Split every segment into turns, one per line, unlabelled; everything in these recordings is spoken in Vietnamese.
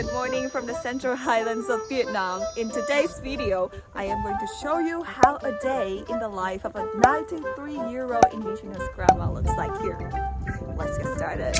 Good morning from the Central Highlands of Vietnam. In today's video, I am going to show you how a day in the life of a 93-year-old Indigenous grandma looks like here. Let's get started.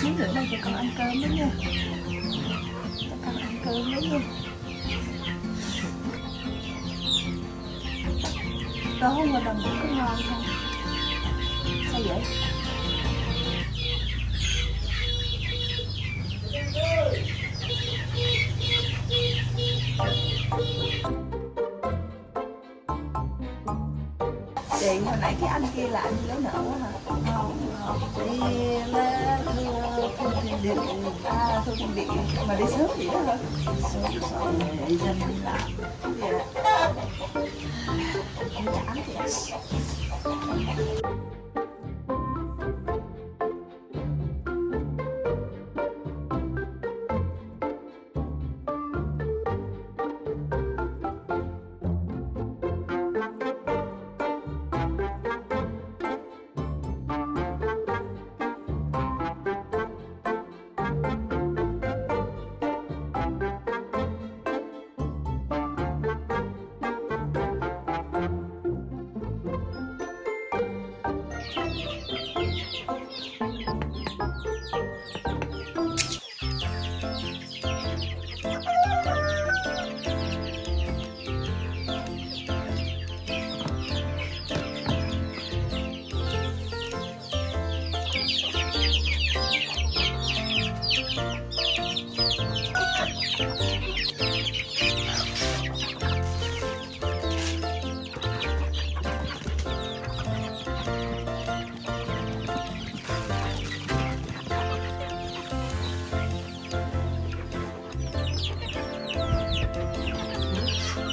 Xíu nữa đây cho con ăn cơm đó nha. Cho con ăn cơm đó nha. Tối hôm qua đồng ngủ có ngon không? Sao vậy? Chị hồi nãy cái anh kia là anh lấy nợ quá hả? Không, đi là thu tiền điện. À, thu tiền điện mà đi sớm vậy đó hả? Sớm để dân đi làm. Dạ. Em trả chị ạ.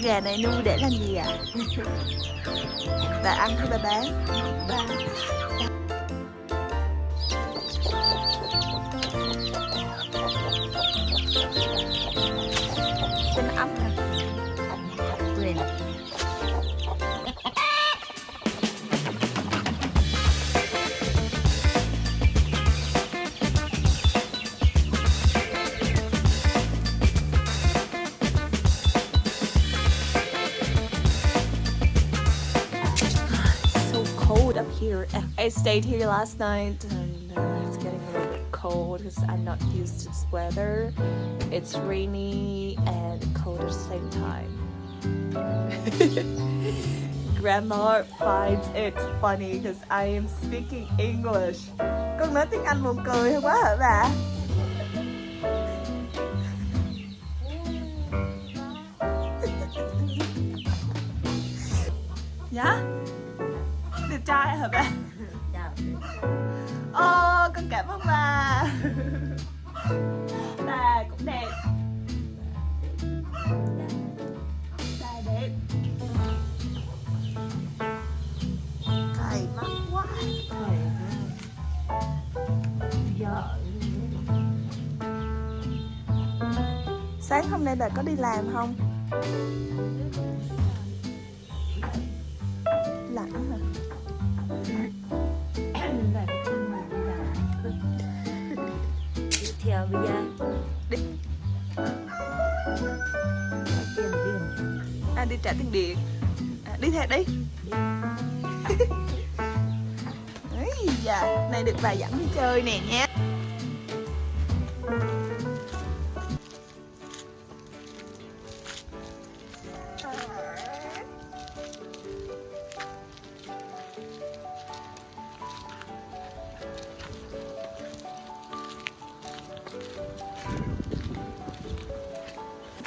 Gà này nuôi để làm gì ạ? Bà ăn hay bà bán? Bán. Tên ấm hả? Quyền. Up here. I stayed here last night and it's getting a little bit cold because I'm not used to this weather. It's rainy and cold at the same time. Grandma finds it funny because I am speaking English. Con nói tiếng Anh buồn cười quá hả bà? Dạ? Đẹp trai hả bà? Con cảm ơn bà. Bà cũng đẹp. Bà đẹp. Cày mắt quá. Say
sáng hôm nay bà có đi làm không? Lạnh hả?
Đi theo bây giờ.
Đi.
Tiền điện.
À, đi trả tiền điện. À, đi theo đi. Ấy da, này được bà dẫn đi chơi nè nha.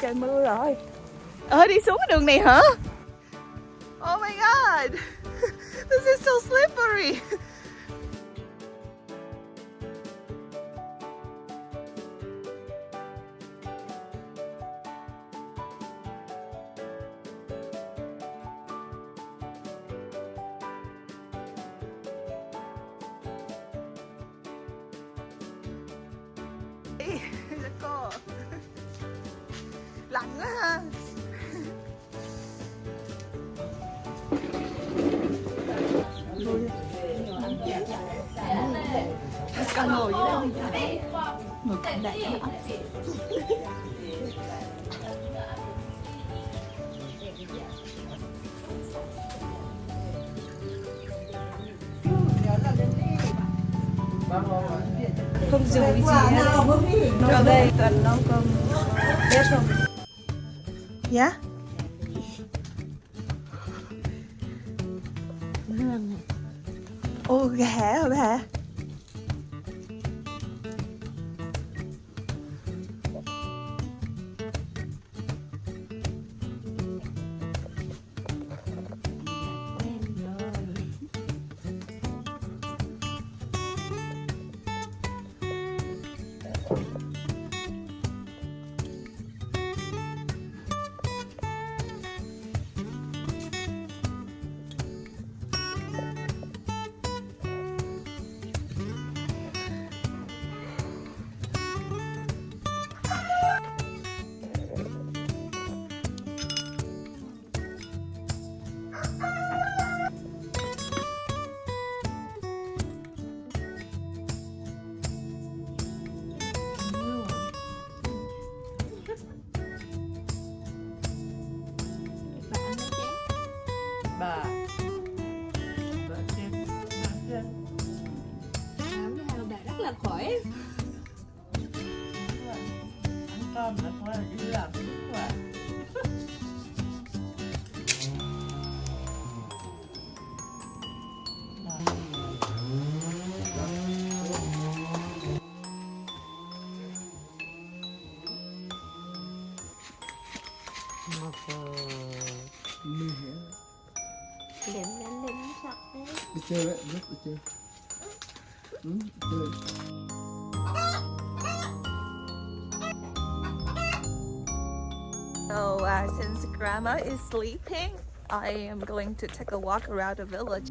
Trời mưa rồi. Đi xuống cái đường này hả? Oh my god. This is so slippery. Rất cô. Lạnh quá ha. Con ngồi dưới đâu? Ngồi cạnh đại đó. Không dùng cái gì hết. Ở đây cần nấu cơm bếp không? Dạ? Ô, gà hả bà?
Bà trên bà rất là khỏe. Ăn cơm là thôi đi làm đúng rồi.
Đi chơi đấy, rất đi chơi. Chơi.
So since Grandma is sleeping, I am going to take a walk around the village.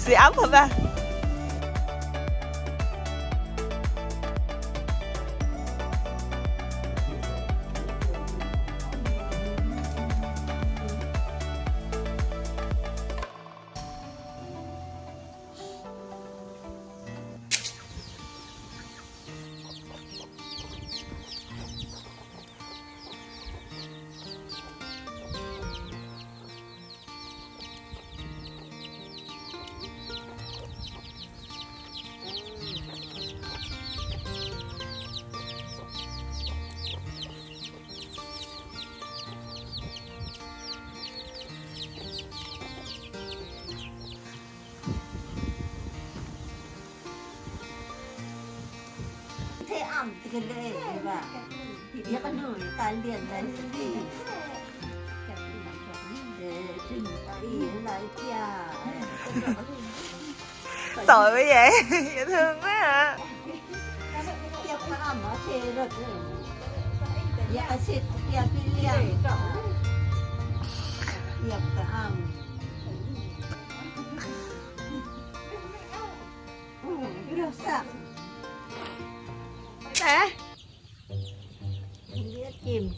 Sưởi ấm hả ba?
Thế ẩm thì cái lệ và thì cái nửa cái liền này thì để trình ý lại kia
Tội quá vậy. Dễ thương quá à.
kia nó ẩm nó thế rồi ya cái xịt kia cái liền ya cái ẩm rất sạch
Nè.
biết chìm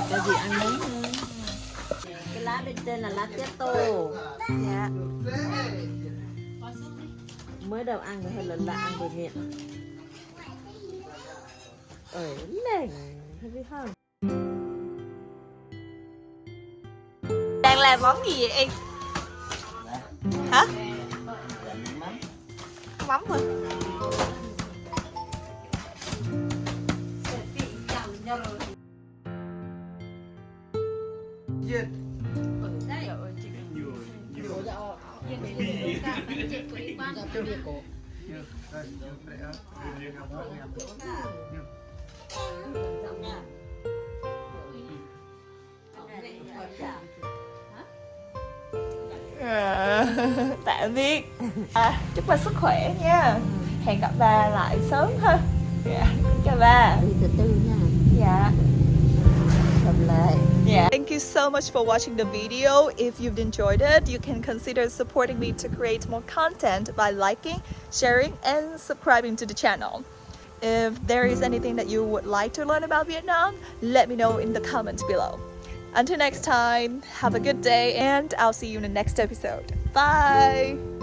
Cái gì ăn đấy hơn. Cái lá bên trên là lá tía tô.
Dạ.
Mới đầu ăn rồi hơi lạ ăn rồi nghiện. Lên thấy không?
Đang làm món gì vậy em? Hả? Mắm hả? Tạm biệt. Chúc ba sức khỏe nha. Hẹn gặp ba lại sớm ha. Dạ. Chào ba.
Đi từ từ nha.
Dạ.
Gặp lại.
Yeah. Thank you so much for watching the video. If you've enjoyed it, you can consider supporting me to create more content by liking, sharing, and subscribing to the channel. If there is anything that you would like to learn about Vietnam, let me know in the comments below. Until next time, have a good day and I'll see you in the next episode. Bye!